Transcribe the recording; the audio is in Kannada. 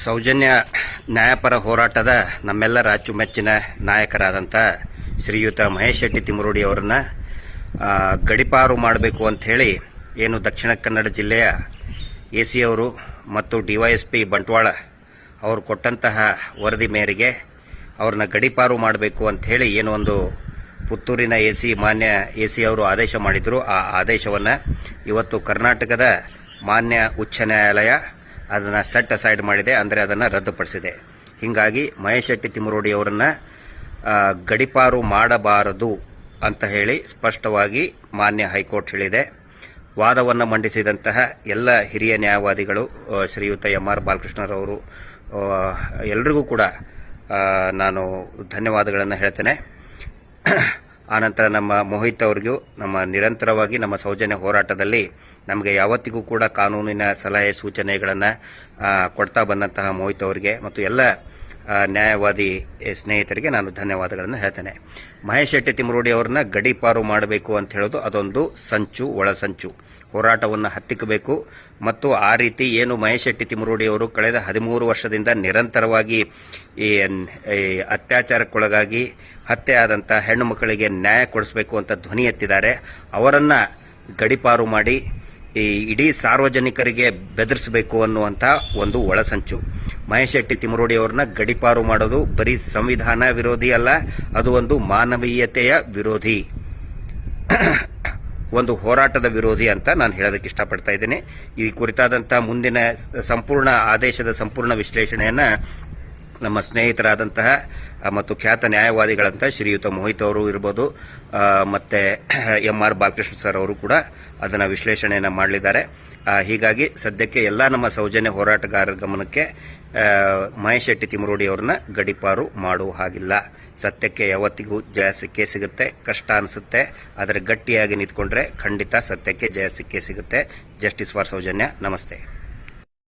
ಸೌಜನ್ಯ ನ್ಯಾಯಪರ ಹೋರಾಟದ ನಮ್ಮೆಲ್ಲರ ಅಚ್ಚುಮೆಚ್ಚಿನ ನಾಯಕರಾದಂಥ ಶ್ರೀಯುತ ಮಹೇಶ್ ಶೆಟ್ಟಿ ತಿಮರೋಡಿ ಅವರನ್ನು ಗಡಿಪಾರು ಮಾಡಬೇಕು ಅಂಥೇಳಿ ಏನು ದಕ್ಷಿಣ ಕನ್ನಡ ಜಿಲ್ಲೆಯ ಎಸಿ ಅವರು ಮತ್ತು ಡಿವೈಎಸ್ಪಿ ಬಂಟ್ವಾಳ ಅವರು ಕೊಟ್ಟಂತಹ ವರದಿ ಮೇರೆಗೆ ಅವ್ರನ್ನ ಗಡಿಪಾರು ಮಾಡಬೇಕು ಅಂಥೇಳಿ ಏನು ಒಂದು ಪುತ್ತೂರಿನ ಮಾನ್ಯ ಎಸಿ ಅವರು ಆದೇಶ ಮಾಡಿದರು. ಆ ಆದೇಶವನ್ನು ಇವತ್ತು ಕರ್ನಾಟಕದ ಮಾನ್ಯ ಉಚ್ಚ ನ್ಯಾಯಾಲಯ ಅದನ್ನು ಸೆಟ್ ಅಸೈಡ್ ಮಾಡಿದೆ, ಅಂದರೆ ಅದನ್ನು ರದ್ದುಪಡಿಸಿದೆ. ಹೀಗಾಗಿ ಮಹೇಶ್ ಶೆಟ್ಟಿ ತಿಮರೋಡಿ ಅವರನ್ನು ಗಡಿಪಾರು ಮಾಡಬಾರದು ಅಂತ ಹೇಳಿ ಸ್ಪಷ್ಟವಾಗಿ ಮಾನ್ಯ ಹೈಕೋರ್ಟ್ ಹೇಳಿದೆ. ವಾದವನ್ನು ಮಂಡಿಸಿದಂತಹ ಎಲ್ಲ ಹಿರಿಯ ನ್ಯಾಯವಾದಿಗಳು ಶ್ರೀಯುತ MR ಬಾಲಕೃಷ್ಣರವರು ಎಲ್ರಿಗೂ ಕೂಡ ನಾನು ಧನ್ಯವಾದಗಳನ್ನು ಹೇಳ್ತೇನೆ. ಆನಂತರ ನಮ್ಮ ಮೋಹಿತ್ ಅವ್ರಿಗೂ ನಿರಂತರವಾಗಿ ನಮ್ಮ ಸೌಜನ್ಯ ಹೋರಾಟದಲ್ಲಿ ನಮಗೆ ಯಾವತ್ತಿಗೂ ಕೂಡ ಕಾನೂನಿನ ಸಲಹೆ ಸೂಚನೆಗಳನ್ನು ಕೊಡ್ತಾ ಬಂದಂತಹ ಮೋಹಿತ್ ಅವರಿಗೆ ಮತ್ತು ಎಲ್ಲ ನ್ಯಾಯವಾದಿ ಸ್ನೇಹಿತರಿಗೆ ನಾನು ಧನ್ಯವಾದಗಳನ್ನು ಹೇಳ್ತೇನೆ. ಮಹೇಶ್ ಶೆಟ್ಟಿ ತಿಮರೋಡಿ ಅವ್ರನ್ನ ಗಡಿಪಾರು ಮಾಡಬೇಕು ಅಂತ ಹೇಳೋದು ಅದೊಂದು ಸಂಚು, ಒಳಸಂಚು. ಹೋರಾಟವನ್ನು ಹತ್ತಿಕ್ಕಬೇಕು ಮತ್ತು ಆ ರೀತಿ ಏನು ಮಹೇಶ್ ಶೆಟ್ಟಿ ತಿಮರೋಡಿ ಅವರು ಕಳೆದ 13 ವರ್ಷದಿಂದ ನಿರಂತರವಾಗಿ ಈ ಅತ್ಯಾಚಾರಕ್ಕೊಳಗಾಗಿ ಹತ್ಯೆ ಆದಂಥ ಹೆಣ್ಣು ಮಕ್ಕಳಿಗೆ ನ್ಯಾಯ ಕೊಡಿಸಬೇಕು ಅಂತ ಧ್ವನಿ ಎತ್ತಿದ್ದಾರೆ. ಅವರನ್ನು ಗಡಿಪಾರು ಮಾಡಿ ಈ ಇಡೀ ಸಾರ್ವಜನಿಕರಿಗೆ ಬೆದರಿಸಬೇಕು ಅನ್ನುವಂಥ ಒಂದು ಒಳಸಂಚು. ಮಹೇಶ್ ಶೆಟ್ಟಿ ತಿಮರೋಡಿ ಅವ್ರನ್ನ ಗಡಿಪಾರು ಮಾಡೋದು ಬರೀ ಸಂವಿಧಾನ ವಿರೋಧಿ ಅಲ್ಲ, ಅದು ಒಂದು ಮಾನವೀಯತೆಯ ವಿರೋಧಿ, ಒಂದು ಹೋರಾಟದ ವಿರೋಧಿ ಅಂತ ನಾನು ಹೇಳೋದಕ್ಕೆ ಇಷ್ಟಪಡ್ತಾ ಇದ್ದೇನೆ. ಈ ಕುರಿತಾದಂಥ ಮುಂದಿನ ಸಂಪೂರ್ಣ ಆದೇಶದ ಸಂಪೂರ್ಣ ವಿಶ್ಲೇಷಣೆಯನ್ನು ನಮ್ಮ ಸ್ನೇಹಿತರಾದಂತಹ ಮತ್ತು ಖ್ಯಾತ ನ್ಯಾಯವಾದಿಗಳಂತ ಶ್ರೀಯುತ ಮೋಹಿತ್ ಅವರು ಇರ್ಬೋದು, ಮತ್ತು MR ಬಾಲಕೃಷ್ಣ ಸರ್ ಅವರು ಕೂಡ ಅದನ್ನು ವಿಶ್ಲೇಷಣೆಯನ್ನು ಮಾಡಲಿದ್ದಾರೆ. ಹೀಗಾಗಿ ಸದ್ಯಕ್ಕೆ ಎಲ್ಲ ನಮ್ಮ ಸೌಜನ್ಯ ಹೋರಾಟಗಾರರ ಗಮನಕ್ಕೆ ಮಹೇಶ್ ಶೆಟ್ಟಿ ತಿಮರೋಡಿ ಅವ್ರನ್ನ ಗಡಿಪಾರು ಮಾಡುವ ಹಾಗಿಲ್ಲ. ಸತ್ಯಕ್ಕೆ ಯಾವತ್ತಿಗೂ ಜಯ ಸಿಕ್ಕೇ ಸಿಗುತ್ತೆ. ಕಷ್ಟ ಅನಿಸುತ್ತೆ, ಆದರೆ ಗಟ್ಟಿಯಾಗಿ ನಿಂತ್ಕೊಂಡ್ರೆ ಖಂಡಿತ ಸತ್ಯಕ್ಕೆ ಜಯ ಸಿಕ್ಕೇ ಸಿಗುತ್ತೆ. Justice for Sowjanya. ನಮಸ್ತೆ.